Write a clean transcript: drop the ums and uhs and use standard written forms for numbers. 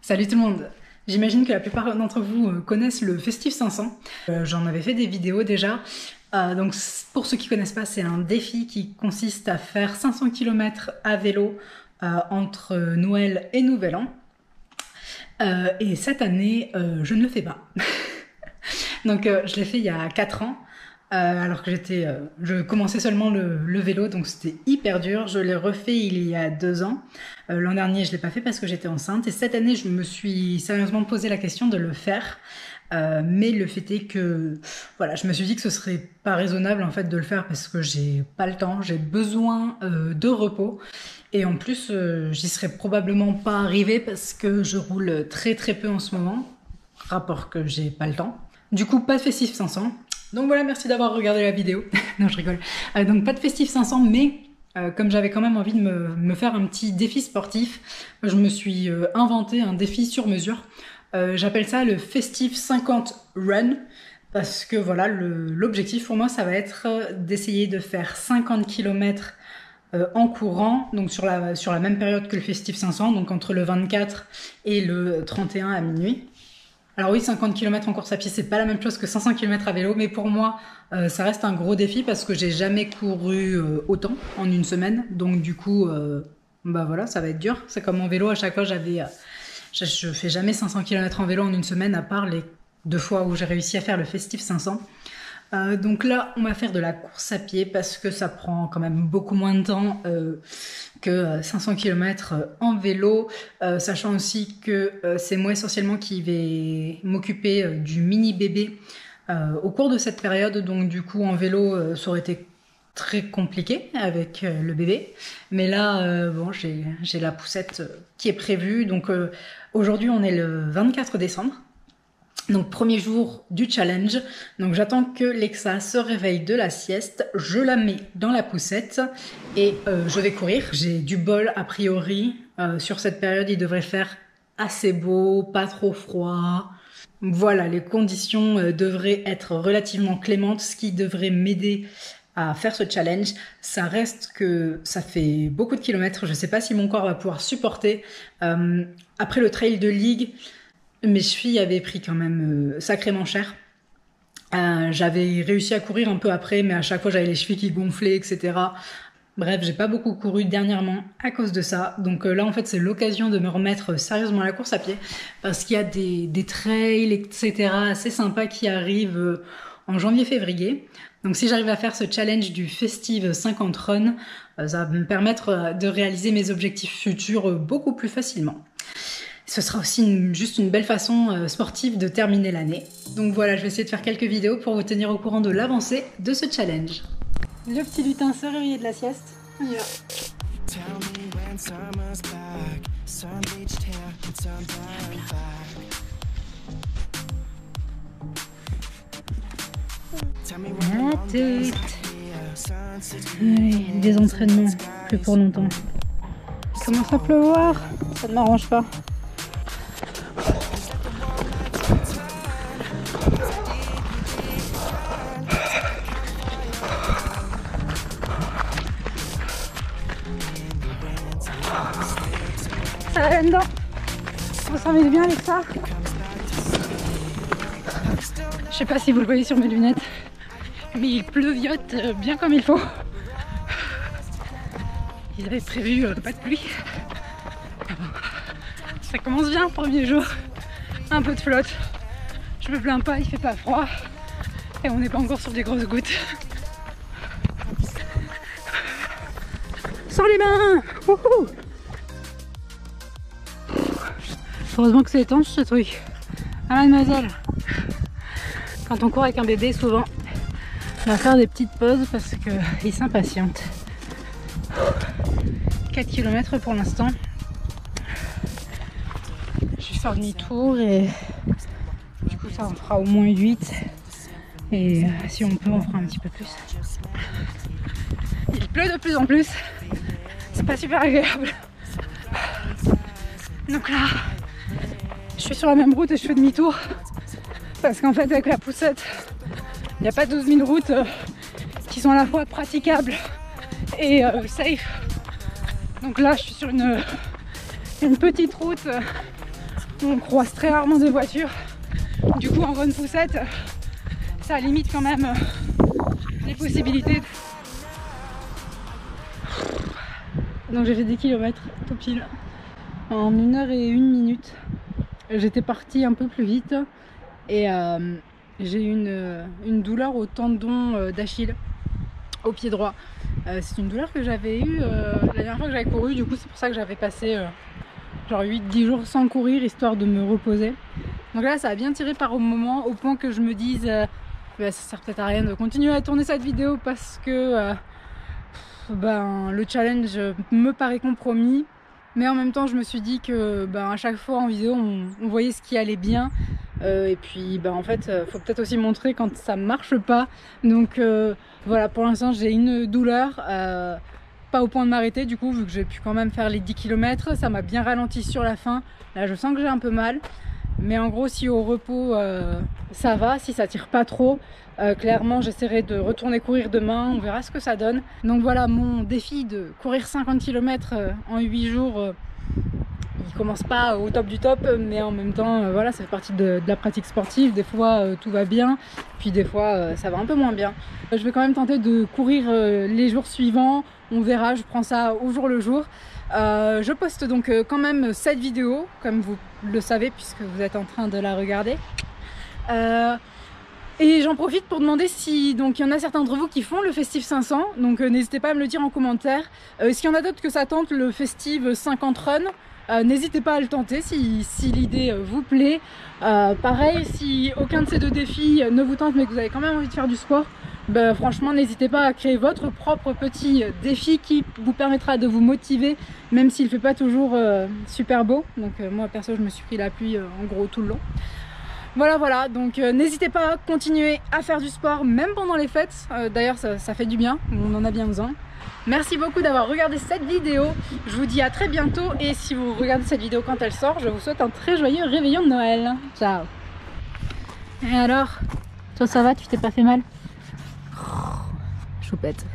Salut tout le monde. J'imagine que la plupart d'entre vous connaissent le Festif 500. J'en avais fait des vidéos déjà. Donc pour ceux qui connaissent pas, c'est un défi qui consiste à faire 500 km à vélo entre Noël et Nouvel An. Et cette année, je ne le fais pas. Donc je l'ai fait il y a 4 ans. Alors que je commençais seulement le vélo, donc c'était hyper dur. Je l'ai refait il y a 2 ans. L'an dernier, je l'ai pas fait parce que j'étais enceinte. Et cette année, je me suis sérieusement posé la question de le faire. Mais le fait est que, voilà, je me suis dit que ce serait pas raisonnable en fait de le faire parce que j'ai pas le temps, j'ai besoin de repos. Et en plus, j'y serais probablement pas arrivée parce que je roule très peu en ce moment. Rapport que j'ai pas le temps. Du coup, pas de Festif 500. Donc voilà, merci d'avoir regardé la vidéo. Non, je rigole. Donc pas de Festif 500, mais comme j'avais quand même envie de me faire un petit défi sportif, je me suis inventé un défi sur mesure. J'appelle ça le Festif 50 Run, parce que voilà, l'objectif pour moi, ça va être d'essayer de faire 50 km en courant, donc sur la même période que le Festif 500, donc entre le 24 et le 31 à minuit. Alors oui, 50 km en course à pied, c'est pas la même chose que 500 km à vélo, mais pour moi, ça reste un gros défi parce que j'ai jamais couru autant en une semaine. Donc du coup, bah voilà, ça va être dur. C'est comme en vélo, à chaque fois, je fais jamais 500 km en vélo en une semaine, à part les 2 fois où j'ai réussi à faire le Festif 500. Donc là, on va faire de la course à pied parce que ça prend quand même beaucoup moins de temps que 500 km en vélo, sachant aussi que c'est moi essentiellement qui vais m'occuper du mini bébé au cours de cette période. Donc du coup, en vélo, ça aurait été très compliqué avec le bébé. Mais là, bon, j'ai la poussette qui est prévue. Donc aujourd'hui, on est le 24 décembre. Donc premier jour du challenge, donc j'attends que Lexa se réveille de la sieste, je la mets dans la poussette et je vais courir. J'ai du bol a priori, sur cette période il devrait faire assez beau, pas trop froid. Voilà, les conditions devraient être relativement clémentes, ce qui devrait m'aider à faire ce challenge. Ça reste que ça fait beaucoup de kilomètres, je sais pas si mon corps va pouvoir supporter. Après le trail de Ligue, mes chevilles avaient pris quand même sacrément cher. J'avais réussi à courir un peu après, mais à chaque fois j'avais les chevilles qui gonflaient, etc. Bref, j'ai pas beaucoup couru dernièrement à cause de ça. Donc là, en fait, c'est l'occasion de me remettre sérieusement à la course à pied parce qu'il y a des trails, etc. assez sympas qui arrivent en janvier-février. Donc si j'arrive à faire ce challenge du Festive 50 Run, ça va me permettre de réaliser mes objectifs futurs beaucoup plus facilement. Ce sera aussi juste une belle façon sportive de terminer l'année. Donc voilà, je vais essayer de faire quelques vidéos pour vous tenir au courant de l'avancée de ce challenge. Le petit lutin se réveillait de la sieste. On y va. La tête. Allez, des entraînements, plus pour longtemps. Il commence à pleuvoir, ça ne m'arrange pas. Ça va là-dedans. On s'en met bien avec ça. Je sais pas si vous le voyez sur mes lunettes, mais il pleuviote bien comme il faut. Ils avaient prévu pas de pluie. Ça commence bien, premier jour. Un peu de flotte. Je me plains pas, il fait pas froid. Et on n'est pas encore sur des grosses gouttes. Sors les mains! Wouhou! Heureusement que c'est étanche ce truc. Ah mademoiselle! Quand on court avec un bébé, souvent, on va faire des petites pauses parce qu'il s'impatiente. 4 km pour l'instant. Je vais faire demi-tour et du coup ça en fera au moins 8. Et si on peut, on fera un petit peu plus. Il pleut de plus en plus. C'est pas super agréable. Donc là, je suis sur la même route et je fais demi-tour. Parce qu'en fait, avec la poussette, il n'y a pas 12 000 routes qui sont à la fois praticables et safe. Donc là, je suis sur une petite route on croise très rarement de voitures. Du coup en bonne poussette, ça limite quand même les possibilités. Donc j'ai fait 10 km tout pile en 1h01. J'étais partie un peu plus vite et j'ai eu une douleur au tendon d'Achille, au pied droit. C'est une douleur que j'avais eue la dernière fois que j'avais couru, du coup c'est pour ça que j'avais passé genre 8-10 jours sans courir, histoire de me reposer. Donc là ça a bien tiré par moment, au point que je me dise ça sert peut-être à rien de continuer à tourner cette vidéo parce que le challenge me paraît compromis. Mais en même temps je me suis dit que à chaque fois en vidéo on voyait ce qui allait bien. Et puis en fait faut peut-être aussi montrer quand ça marche pas. Donc voilà, pour l'instant j'ai une douleur, pas au point de m'arrêter du coup, vu que j'ai pu quand même faire les 10 km. Ça m'a bien ralenti sur la fin. Là je sens que j'ai un peu mal. Mais en gros si au repos ça va, si ça tire pas trop, clairement j'essaierai de retourner courir demain, on verra ce que ça donne. Donc voilà, mon défi de courir 50 km en 8 jours, il commence pas au top du top, mais en même temps voilà, ça fait partie de la pratique sportive. Des fois tout va bien, puis des fois ça va un peu moins bien. Je vais quand même tenter de courir les jours suivants, on verra, je prends ça au jour le jour. Je poste donc quand même cette vidéo, comme vous le savez puisque vous êtes en train de la regarder. Et j'en profite pour demander si donc il y en a certains d'entre vous qui font le Festive 500, donc n'hésitez pas à me le dire en commentaire. S'il y en a d'autres que ça tente le Festive 50 Run, n'hésitez pas à le tenter si l'idée vous plaît. Pareil, si aucun de ces deux défis ne vous tente mais que vous avez quand même envie de faire du sport, franchement n'hésitez pas à créer votre propre petit défi qui vous permettra de vous motiver, même s'il ne fait pas toujours super beau. Donc moi perso je me suis pris la pluie en gros tout le long. Voilà, donc n'hésitez pas à continuer à faire du sport même pendant les fêtes. D'ailleurs ça fait du bien, on en a bien besoin. Merci beaucoup d'avoir regardé cette vidéo. Je vous dis à très bientôt, et si vous regardez cette vidéo quand elle sort, je vous souhaite un très joyeux réveillon de Noël. Ciao. Et alors, toi ça va, tu t'es pas fait mal? Choupette.